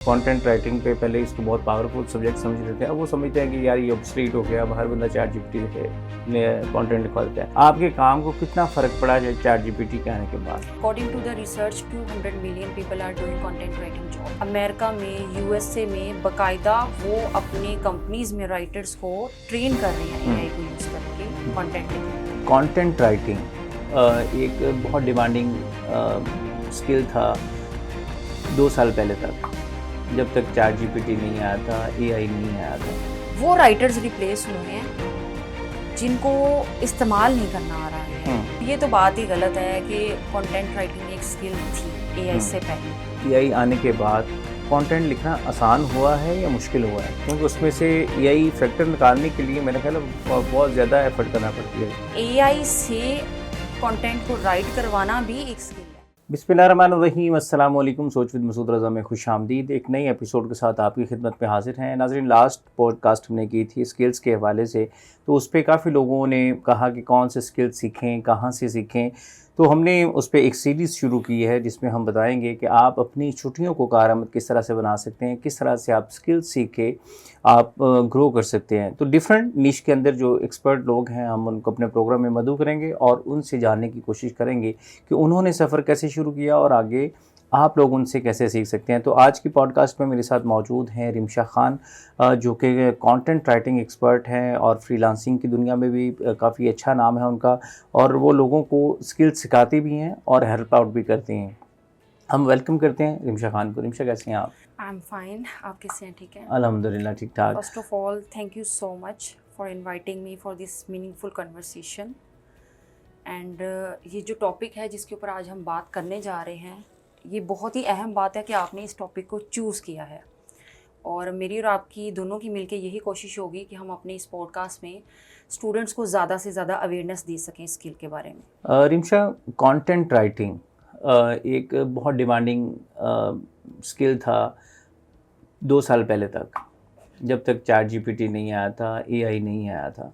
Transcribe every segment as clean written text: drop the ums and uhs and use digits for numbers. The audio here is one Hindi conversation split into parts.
कंटेंट राइटिंग पे पहले इसको बहुत पावरफुल सब्जेक्ट समझते थे, अब वो समझते हैं कि यार ये ऑब्सोलीट हो गया, अब हर बंदा चैट जीपीटी से कंटेंट लिखवा देता है। आपके काम को कितना फ़र्क पड़ा है चैट जीपीटी के आने के बाद? According to the research, 200 million people are doing content writing job. America में, यूएसए में बाकायदा वो अपने कंपनीज में राइटर्स को ट्रेन कर रहे हैं एआई को यूज़ करके कंटेंट लिखने। कंटेंट राइटिंग एक बहुत डिमांडिंग स्किल था 2 साल पहले तक, जब तक चैट जीपीटी नहीं आया था, एआई नहीं आया था। वो राइटर्स रिप्लेस हुए हैं जिनको इस्तेमाल नहीं करना आ रहा है। ये तो बात ही गलत है कि कंटेंट राइटिंग एक स्किल थी एआई से पहले। एआई आने के बाद कंटेंट लिखना आसान हुआ है या मुश्किल हुआ है? क्योंकि उसमें से एआई फैक्टर निकालने के लिए मेरा ख्याल है बहुत ज़्यादा एफर्ट करना पड़ती है। एआई से कंटेंट को राइट करवाना भी एक स्किल है। बिस्मिल्लाहिर्रहमानिर्रहीम, अस्सलाम वालेकुम। सोच विद मसूद रज़ा में खुश आमदीद। एक नई एपिसोड के साथ आपकी खिदमत में हाजिर हैं। नाज़रीन, लास्ट पॉडकास्ट हमने की थी स्किल्स के हवाले से, तो उस पर काफ़ी लोगों ने कहा कि कौन से स्किल्स सीखें, कहाँ से सीखें। तो हमने उस पर एक सीरीज़ शुरू की है जिसमें हम बताएंगे कि आप अपनी छुट्टियों को कारआमद किस तरह से बना सकते हैं, किस तरह से आप स्किल्स सीख के आप ग्रो कर सकते हैं। तो डिफरेंट निश के अंदर जो एक्सपर्ट लोग हैं, हम उनको अपने प्रोग्राम में मदऊ करेंगे और उनसे जानने की कोशिश करेंगे कि उन्होंने सफ़र कैसे शुरू किया और आगे आप लोग उनसे कैसे सीख सकते हैं। तो आज की पॉडकास्ट में मेरे साथ मौजूद हैं रिमशा खान, जो कि कंटेंट राइटिंग एक्सपर्ट हैं और फ्रीलांसिंग की दुनिया में भी काफ़ी अच्छा नाम है उनका, और वो लोगों को स्किल सिखाती भी हैं और हेल्प आउट भी करती हैं। हम वेलकम करते हैं रिमशा खान को। रिमशा, कैसे हैं आप? आई एम फाइन, आप कैसे हैं? ठीक है, अल्हम्दुलिल्लाह, ठीक ठाक। First of all thank you so much for inviting me for this meaningful conversation. And ये जो टॉपिक है जिसके ऊपर आज हम बात करने जा रहे हैं, ये बहुत ही अहम बात है कि आपने इस टॉपिक को चूज़ किया है, और मेरी और आपकी दोनों की मिलके यही कोशिश होगी कि हम अपने इस पॉडकास्ट में स्टूडेंट्स को ज़्यादा से ज़्यादा अवेयरनेस दे सकें स्किल के बारे में। रिमशा, कंटेंट राइटिंग एक बहुत डिमांडिंग स्किल था 2 साल पहले तक, जब तक चैट जीपीटी नहीं आया था, एआई नहीं आया था।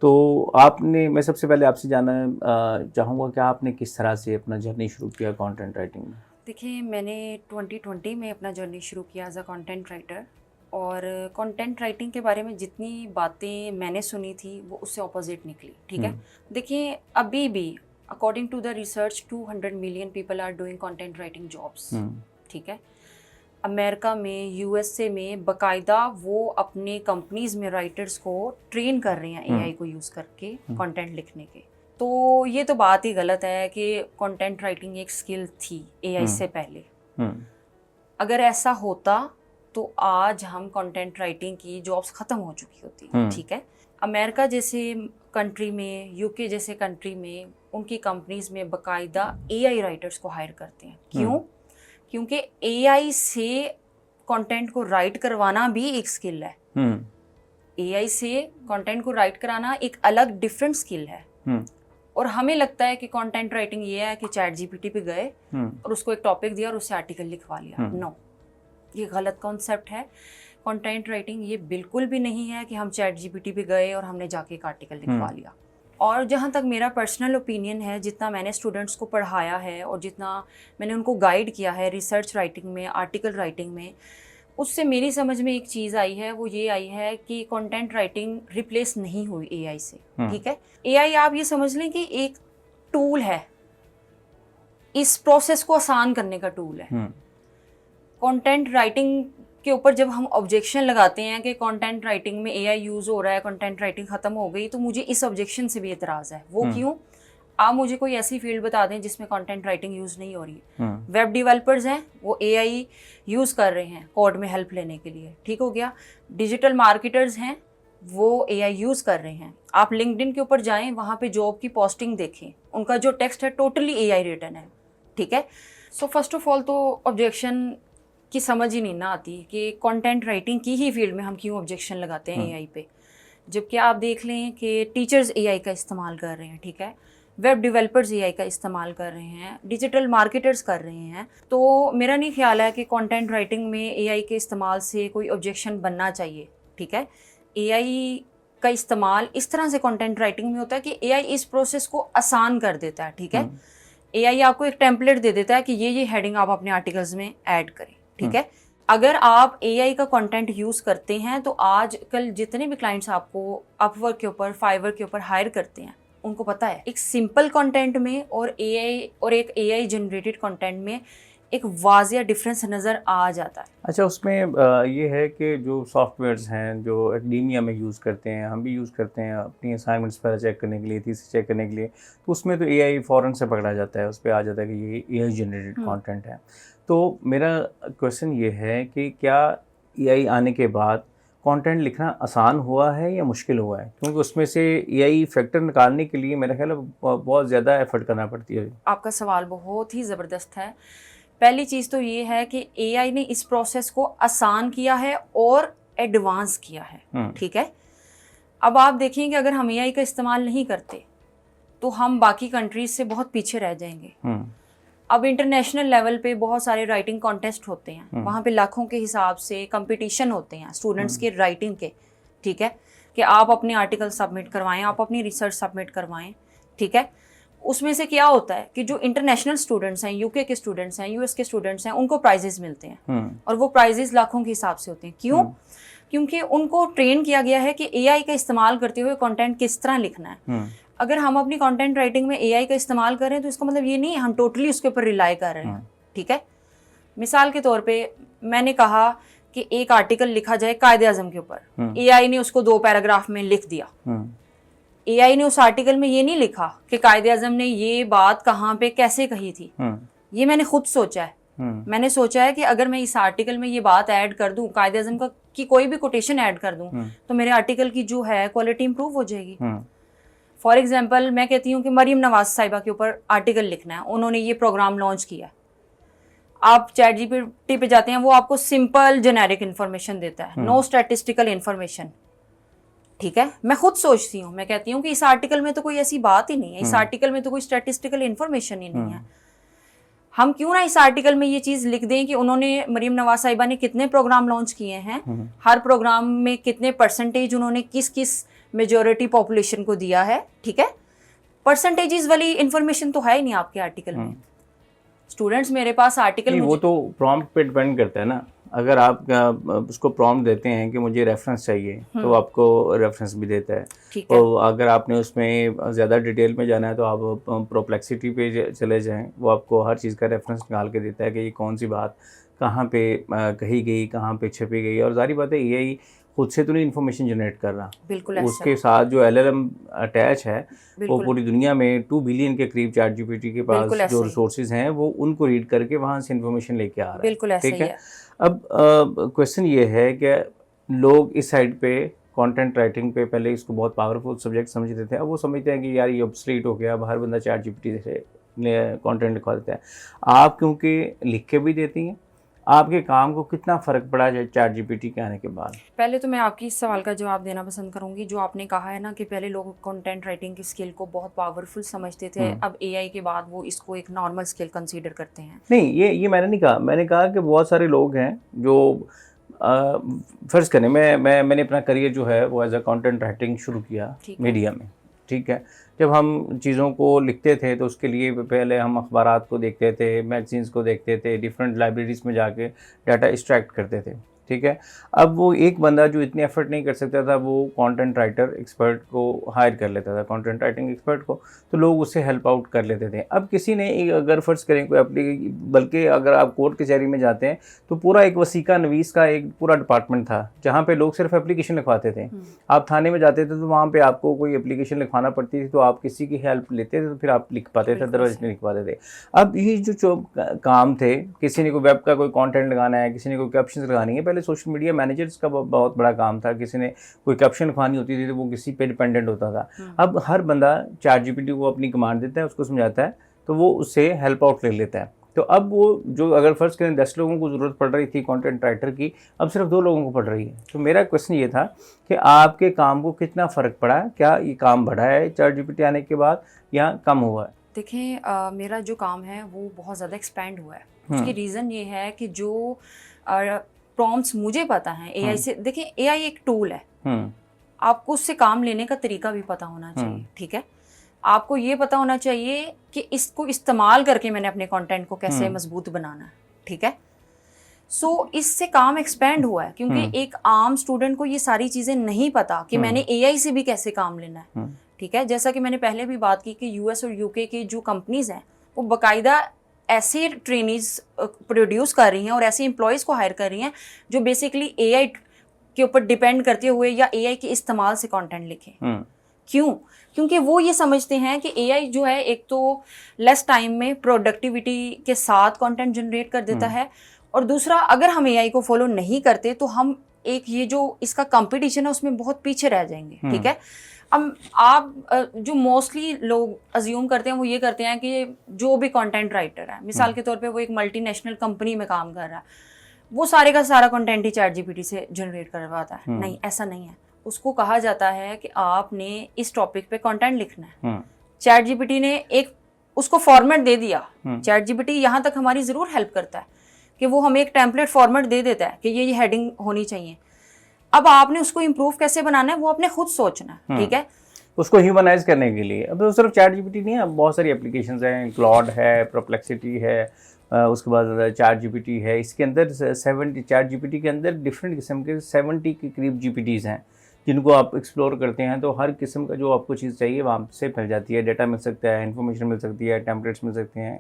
तो मैं सबसे पहले आपसे जानना चाहूँगा कि आपने किस तरह से अपना जर्नी शुरू किया कंटेंट राइटिंग में? देखिए, मैंने 2020 में अपना जर्नी शुरू किया एज अ कंटेंट राइटर, और कंटेंट राइटिंग के बारे में जितनी बातें मैंने सुनी थी वो उससे ऑपोजिट निकली। ठीक है, देखिए अभी भी according to the research 200 million people are doing content writing jobs. ठीक है, अमेरिका में, यूएसए में बाकायदा वो अपने कंपनीज में राइटर्स को ट्रेन कर रहे हैं एआई को यूज़ करके कंटेंट लिखने के। तो ये तो बात ही गलत है कि कंटेंट राइटिंग एक स्किल थी एआई से पहले। अगर ऐसा होता तो आज हम कंटेंट राइटिंग की जॉब्स ख़त्म हो चुकी होती। ठीक है, अमेरिका जैसे कंट्री में, यूके जैसे कंट्री में, उनकी कंपनीज में बाकायदा एआई राइटर्स को हायर करते हैं। क्यों? क्योंकि एआई से कंटेंट को राइट करवाना भी एक स्किल है। एआई से कंटेंट को राइट कराना एक अलग डिफरेंट स्किल है। और हमें लगता है कि कंटेंट राइटिंग ये है कि चैट जीपीटी पे गए और उसको एक टॉपिक दिया और उससे आर्टिकल लिखवा लिया। नो, ये गलत कॉन्सेप्ट है। कंटेंट राइटिंग ये बिल्कुल भी नहीं है कि हम चैट जीपीटी पे गए और हमने जाके एक आर्टिकल लिखवा लिया। और जहाँ तक मेरा पर्सनल ओपिनियन है, जितना मैंने स्टूडेंट्स को पढ़ाया है और जितना मैंने उनको गाइड किया है रिसर्च राइटिंग में, आर्टिकल राइटिंग में, उससे मेरी समझ में एक चीज़ आई है, वो ये आई है कि कंटेंट राइटिंग रिप्लेस नहीं हुई एआई से। ठीक है, एआई आप ये समझ लें कि एक टूल है, इस प्रोसेस को आसान करने का टूल है। कंटेंट राइटिंग के ऊपर जब हम ऑब्जेक्शन लगाते हैं कि कंटेंट राइटिंग में एआई यूज़ हो रहा है, कंटेंट राइटिंग ख़त्म हो गई, तो मुझे इस ऑब्जेक्शन से भी एतराज़ है। वो क्यों? आप मुझे कोई ऐसी फील्ड बता दें जिसमें कंटेंट राइटिंग यूज़ नहीं हो रही। वेब डेवलपर्स हैं, वो एआई यूज़ कर रहे हैं कोड में हेल्प लेने के लिए। ठीक हो गया। डिजिटल मार्केटर्स हैं, वो एआई यूज़ कर रहे हैं। आप लिंक्डइन के ऊपर जाएं, वहाँ पे जॉब की पोस्टिंग देखें, उनका जो टेक्स्ट है टोटली एआई रिटन है। ठीक है, सो फर्स्ट ऑफ ऑल तो ऑब्जेक्शन की समझ ही नहीं ना आती कि कंटेंट राइटिंग की ही फील्ड में हम क्यों ऑब्जेक्शन लगाते हैं एआई पे, जबकि आप देख लें कि टीचर्स एआई का इस्तेमाल कर रहे हैं। ठीक है, वेब डेवलपर्स एआई का इस्तेमाल कर रहे हैं, डिजिटल मार्केटर्स कर रहे हैं। तो मेरा नहीं ख्याल है कि कंटेंट राइटिंग में एआई के इस्तेमाल से कोई ऑब्जेक्शन बनना चाहिए। ठीक है, एआई का इस्तेमाल इस तरह से कंटेंट राइटिंग में होता है कि एआई इस प्रोसेस को आसान कर देता है। ठीक है, एआई आपको एक टेम्पलेट दे देता है कि ये हेडिंग आप अपने आर्टिकल्स में ऐड करें। ठीक है, अगर आप एआई का कंटेंट यूज़ करते हैं तो आजकल जितने भी क्लाइंट्स आपको अपवर्क के ऊपर, फाइवर के ऊपर हायर करते हैं, उनको पता है एक सिंपल कंटेंट में और एक एआई जनरेटेड कंटेंट में एक वाज़िया डिफरेंस नज़र आ जाता है। अच्छा, उसमें ये है कि जो सॉफ्टवेयर्स हैं जो एकेडेमिया में यूज़ करते हैं, हम भी यूज़ करते हैं अपनी असाइनमेंट्स पर चेक करने के लिए, थीसिस चेक करने के लिए, तो उसमें तो एआई फ़ौरन से पकड़ा जाता है, उस पे आ जाता है कि ये एआई जनरेटेड कंटेंट है। तो मेरा क्वेश्चन ये है कि क्या एआई आने के बाद कंटेंट लिखना आसान हुआ है या मुश्किल हुआ है? क्योंकि उसमें से एआई फैक्टर निकालने के लिए मेरा ख्याल है बहुत ज़्यादा एफर्ट करना पड़ती है। आपका सवाल बहुत ही ज़बरदस्त है। पहली चीज़ तो ये है कि एआई ने इस प्रोसेस को आसान किया है और एडवांस किया है, ठीक है। अब आप देखें कि अगर हम एआई का इस्तेमाल नहीं करते तो हम बाकी कंट्रीज से बहुत पीछे रह जाएंगे। अब इंटरनेशनल लेवल पे बहुत सारे राइटिंग कॉन्टेस्ट होते हैं, वहाँ पे लाखों के हिसाब से कंपटीशन होते हैं स्टूडेंट्स के राइटिंग के, ठीक है, कि आप अपने आर्टिकल सबमिट करवाएं, आप अपनी रिसर्च सबमिट करवाएं, ठीक है। उसमें से क्या होता है कि जो इंटरनेशनल स्टूडेंट्स हैं, यूके के स्टूडेंट्स हैं, यूएस के स्टूडेंट्स हैं, उनको प्राइजेस मिलते हैं और वो प्राइजेस लाखों के हिसाब से होते हैं। क्यों? क्योंकि उनको ट्रेन किया गया है कि एआई का इस्तेमाल करते हुए कंटेंट किस तरह लिखना है। अगर हम अपनी कंटेंट राइटिंग में एआई का इस्तेमाल करें तो इसका मतलब ये नहीं है हम टोटली उसके ऊपर रिलाई कर रहे हैं, ठीक है। मिसाल के तौर पे मैंने कहा कि एक आर्टिकल लिखा जाए कायदे आज़म के ऊपर, एआई ने उसको 2 पैराग्राफ में लिख दिया। एआई ने उस आर्टिकल में ये नहीं लिखा कि कायदे आज़म ने ये बात कहाँ पे कैसे कही थी, ये मैंने खुद सोचा है। मैंने सोचा है कि अगर मैं इस आर्टिकल में ये बात ऐड कर दूं, कायदे आज़म की कोई भी कोटेशन ऐड कर दूं, तो मेरे आर्टिकल की जो है क्वालिटी इंप्रूव हो जाएगी। फॉर एग्जाम्पल मैं कहती हूँ कि मरियम नवाज साहिबा के ऊपर आर्टिकल लिखना है, उन्होंने ये प्रोग्राम लॉन्च किया, आप चैट जीपीटी पे जाते हैं, वो आपको सिंपल जेनेरिक इन्फॉर्मेशन देता है, नो स्टैटिस्टिकल इन्फॉर्मेशन, ठीक है। मैं खुद सोचती हूँ, मैं कहती हूँ कि इस आर्टिकल में तो कोई ऐसी बात ही नहीं है, इस आर्टिकल में तो कोई स्टैटिस्टिकल इन्फॉर्मेशन ही नहीं है। हम क्यों ना इस आर्टिकल में ये चीज़ लिख दें कि उन्होंने, मरियम नवाज साहिबा ने कितने प्रोग्राम लॉन्च किए हैं, हर प्रोग्राम में कितने परसेंटेज उन्होंने किस किस मेजॉरिटी पॉपुलेशन को दिया है, ठीक है। परसेंटेजेस वाली इन्फॉर्मेशन तो है ही नहीं आपके आर्टिकल में। स्टूडेंट्स मेरे पास आर्टिकल, वो तो प्रॉम्प्ट पे डिपेंड करता है ना। अगर आप उसको प्रॉम्प्ट देते हैं कि मुझे रेफरेंस चाहिए तो आपको रेफरेंस भी देता है। तो अगर आपने उसमें ज़्यादा डिटेल में जाना है तो आप प्रोप्लेक्सिटी पे चले जाएं, वो आपको हर चीज़ का रेफरेंस निकाल के देता है कि ये कौन सी बात कहाँ पे कही गई, कहाँ पे छपी गई। और जारी बात है यही खुद से तो नहीं इन्फॉर्मेशन जनरेट कर रहा, बिल्कुल उसके साथ जो एलएलएम अटैच है वो पूरी दुनिया में 2 बिलियन के करीब चैट जीपीटी के पास जो रिसोर्सेज हैं वो उनको रीड करके वहाँ से इन्फॉर्मेशन लेके आ रहा है। बिल्कुल ऐसा ही है। अब क्वेश्चन ये है कि लोग इस साइड पे कंटेंट राइटिंग पे पहले इसको बहुत पावरफुल सब्जेक्ट समझते थे, अब वो समझते हैं कि यार ये ऑब्सोलीट हो गया, अब हर बंदा चैट जीपीटी से कंटेंट लिखवा देता है। आप क्योंकि लिख के भी देती हैं, आपके काम को कितना फ़र्क पड़ा चैट जीपीटी के आने के बाद? पहले तो मैं आपकी इस सवाल का जवाब देना पसंद करूंगी। जो आपने कहा है ना कि पहले लोग कंटेंट राइटिंग की स्किल को बहुत पावरफुल समझते थे, अब एआई के बाद वो इसको एक नॉर्मल स्किल कंसीडर करते हैं। नहीं, ये मैंने नहीं कहा। मैंने कहा कि बहुत सारे लोग हैं जो फ़र्ज़ करें मैंने अपना करियर जो है वो एज अ कंटेंट राइटिंग शुरू किया मीडिया में, ठीक है। जब हम चीज़ों को लिखते थे तो उसके लिए पहले हम अखबारात को देखते थे, मैगज़ीन्स को देखते थे, डिफरेंट लाइब्रेरीज़ में जाके डाटा एक्सट्रैक्ट करते थे, ठीक है। अब वो एक बंदा जो इतनी एफर्ट नहीं कर सकता था वो कंटेंट राइटर एक्सपर्ट को हायर कर लेता था, कंटेंट राइटिंग एक्सपर्ट को, तो लोग उससे हेल्प आउट कर लेते थे। अब किसी ने अगर फ़र्ज़ करें कोई बल्कि अगर आप कोर्ट कचहरी में जाते हैं तो पूरा एक वसीका नवीस का एक पूरा डिपार्टमेंट था जहाँ पे लोग सिर्फ एप्लीकेशन लिखवाते थे। आप थाने में जाते थे तो वहाँ पे आपको कोई एप्लीकेशन लिखवाना पड़ती थी तो आप किसी की हेल्प लेते थे तो फिर आप लिख पाते थे, अदरवाइज नहीं लिख पाते थे। अब ये जो काम थे, किसी ने कोई वेब का कोई कॉन्टेंट लगाना है, किसी ने कोई कैप्शन लगानी है, पहले सोशल मीडिया मैनेजर्स का बहुत बड़ा काम था। किसी ने कोई कैप्शन लिखवानी होती थी तो वो किसी पे डिपेंडेंट होता था। अब हर बंदा चैट जीपीटी को अपनी कमांड देता है, उसको समझाता है तो वो उससे हेल्प आउट ले लेता है। तो अब वो जो अगर फ़र्ज़ करें 10 लोगों को ज़रूरत पड़ रही थी कंटेंट राइटर की, अब सिर्फ 2 लोगों को पड़ रही है। तो मेरा क्वेश्चन ये था कि आपके काम को कितना फ़र्क पड़ा, क्या ये काम बढ़ा है चैट जीपीटी आने के बाद या कम हुआ है? देखें, मेरा जो काम है वो बहुत ज़्यादा एक्सपैंड हुआ है। उसकी रीज़न ये है कि जो प्रॉम्प्ट्स मुझे पता है एआई से, देखें एआई एक टूल है, आपको उससे काम लेने का तरीका भी पता होना चाहिए, ठीक है। आपको ये पता होना चाहिए कि इसको इस्तेमाल करके मैंने अपने कंटेंट को कैसे मजबूत बनाना है, ठीक है। सो इससे काम एक्सपेंड हुआ है, क्योंकि एक आम स्टूडेंट को ये सारी चीज़ें नहीं पता कि मैंने AI से भी कैसे काम लेना है। ठीक है, जैसा कि मैंने पहले भी बात की कि US और UK की जो कंपनीज हैं वो बाकायदा ऐसे ट्रेनीज प्रोड्यूस कर रही हैं और ऐसे एम्प्लॉयज़ को हायर कर रही हैं जो बेसिकली AI के ऊपर डिपेंड करते हुए या AI के इस्तेमाल से कंटेंट लिखें। क्यों? क्योंकि वो ये समझते हैं कि AI जो है एक तो लेस टाइम में प्रोडक्टिविटी के साथ कंटेंट जनरेट कर देता है, और दूसरा अगर हम AI को फॉलो नहीं करते तो हम एक ये जो इसका कंपटीशन है उसमें बहुत पीछे रह जाएंगे। ठीक है, अब आप जो मोस्टली लोग अज्यूम करते हैं वो ये करते हैं कि जो भी कंटेंट राइटर है, मिसाल के तौर पे वो एक मल्टीनेशनल कंपनी में काम कर रहा है, वो सारे का सारा कंटेंट ही ChatGPT से जनरेट करवाता है। नहीं, ऐसा नहीं है। उसको कहा जाता है कि आपने इस टॉपिक पे कंटेंट लिखना है। ChatGPT ने एक उसको फॉर्मेट दे दिया। ChatGPT यहाँ तक हमारी ज़रूर हेल्प करता है कि वो हमें एक टेम्पलेट फॉर्मेट दे देता है कि ये हेडिंग होनी चाहिए। अब आपने उसको इम्प्रूव कैसे बनाना है वो आपने खुद सोचना है। ठीक है, उसको ह्यूमनाइज करने के लिए अब तो सिर्फ ChatGPT नहीं है, अब बहुत सारी एप्लीकेशंस हैं, क्लॉड है, परप्लेक्सिटी है, उसके बाद ChatGPT है। इसके अंदर 70 ChatGPT के अंदर डिफरेंट किस्म के 70 के करीब GPTs हैं जिनको आप एक्सप्लोर करते हैं तो हर किस्म का जो आपको चीज़ चाहिए वहाँ से मिल जाती है। डेटा मिल सकता है, इन्फॉर्मेशन मिल सकती है, टेम्पलेट्स मिल सकते हैं।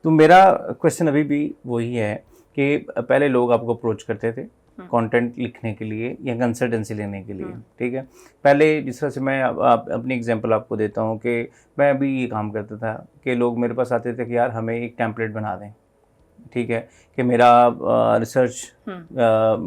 तो मेरा क्वेश्चन अभी भी वही है कि पहले लोग आपको अप्रोच करते थे कंटेंट लिखने के लिए या कंसल्टेंसी लेने के लिए। ठीक है, पहले जिस तरह से मैं अपनी एग्जांपल आपको देता हूँ कि मैं अभी ये काम करता था कि लोग मेरे पास आते थे कि यार हमें एक टेम्पलेट बना दें। ठीक है, कि मेरा रिसर्च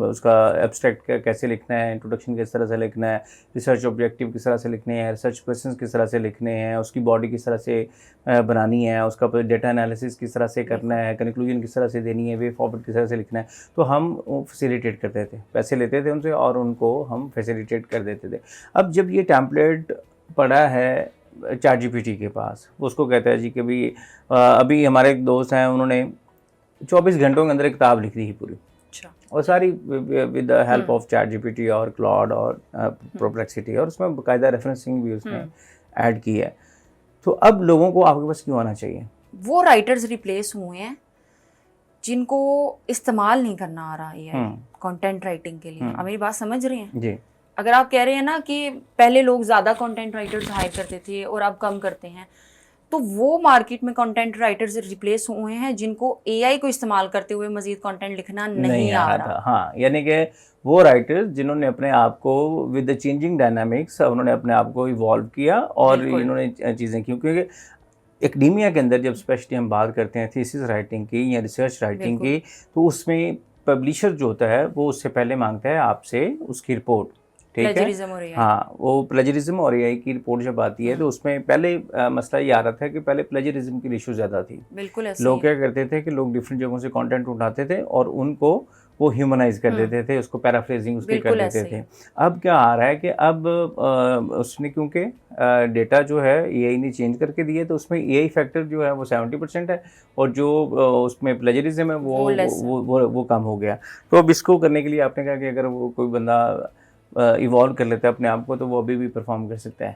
उसका एब्स्ट्रैक्ट कैसे लिखना है, इंट्रोडक्शन किस तरह से लिखना है, रिसर्च ऑब्जेक्टिव किस तरह से लिखने हैं, रिसर्च क्वेश्चंस किस तरह से लिखने हैं, उसकी बॉडी किस तरह से बनानी है, उसका डेटा एनालिसिस किस तरह से करना है, कंक्लूजन किस तरह से देनी है, वे फॉरवर्ड किस तरह से लिखना है। तो हम फैसिलिटेट करते थे, पैसे लेते थे उनसे और उनको हम फैसिलिटेट कर देते थे। अब जब ये टेम्पलेट पड़ा है ChatGPT के पास, उसको कहता है जी कि भाई अभी हमारे एक दोस्त हैं, उन्होंने 24 घंटों के अंदर एक किताब लिख दी है पूरी। अच्छा। और सारी with the help of ChatGPT और क्लॉड और परप्लेक्सिटी, और उसमें बाकायदा रेफरेंसिंग भी उसने ऐड की है। तो अब लोगों को आपके पास क्यों आना चाहिए? वो राइटर्स रिप्लेस हुए हैं जिनको इस्तेमाल नहीं करना आ रहा है कंटेंट राइटिंग के लिए। आप मेरी बात समझ रहे हैं जी? अगर आप कह रहे हैं ना कि पहले लोग ज़्यादा कंटेंट राइटर्स हायर करते थे और अब कम करते हैं, तो वो मार्केट में कंटेंट राइटर्स रिप्लेस हुए हैं जिनको AI को इस्तेमाल करते हुए मजीद कंटेंट लिखना नहीं आ रहा। हाँ, यानी कि वो राइटर्स जिन्होंने अपने आप को विद द चेंजिंग डायनामिक्स उन्होंने अपने आप को इवॉल्व किया और इन्होंने चीज़ें की। क्योंकि एकेडेमिया के अंदर जब स्पेशली हम बात करते हैं थीसिस राइटिंग की या रिसर्च राइटिंग की, तो उसमें पब्लिशर जो होता है वो उससे पहले मांगता है आपसे उसकी रिपोर्ट। ठीक है, हाँ, वो प्लेजरिज्म और AI की रिपोर्ट जब आती है तो उसमें पहले मसला ये आ रहा था कि पहले प्लेजरिज्म की इशू ज़्यादा थी। बिल्कुल लोग क्या करते थे कि लोग डिफरेंट जगहों से कंटेंट उठाते थे और उनको वो ह्यूमनाइज कर देते थे, उसको पैराफ्रेजिंग उसके कर देते थे। अब क्या आ रहा है कि अब उसने क्योंकि डेटा जो है AI ने चेंज करके दिए, तो उसमें AI फैक्टर जो है वो 70% है और जो उसमें प्लेजरिज्म है वो कम हो गया। तो अब इसको करने के लिए आपने कहा कि अगर वो कोई बंदा इवॉल्व कर लेता है अपने आप को तो वो अभी भी परफॉर्म कर सकता है।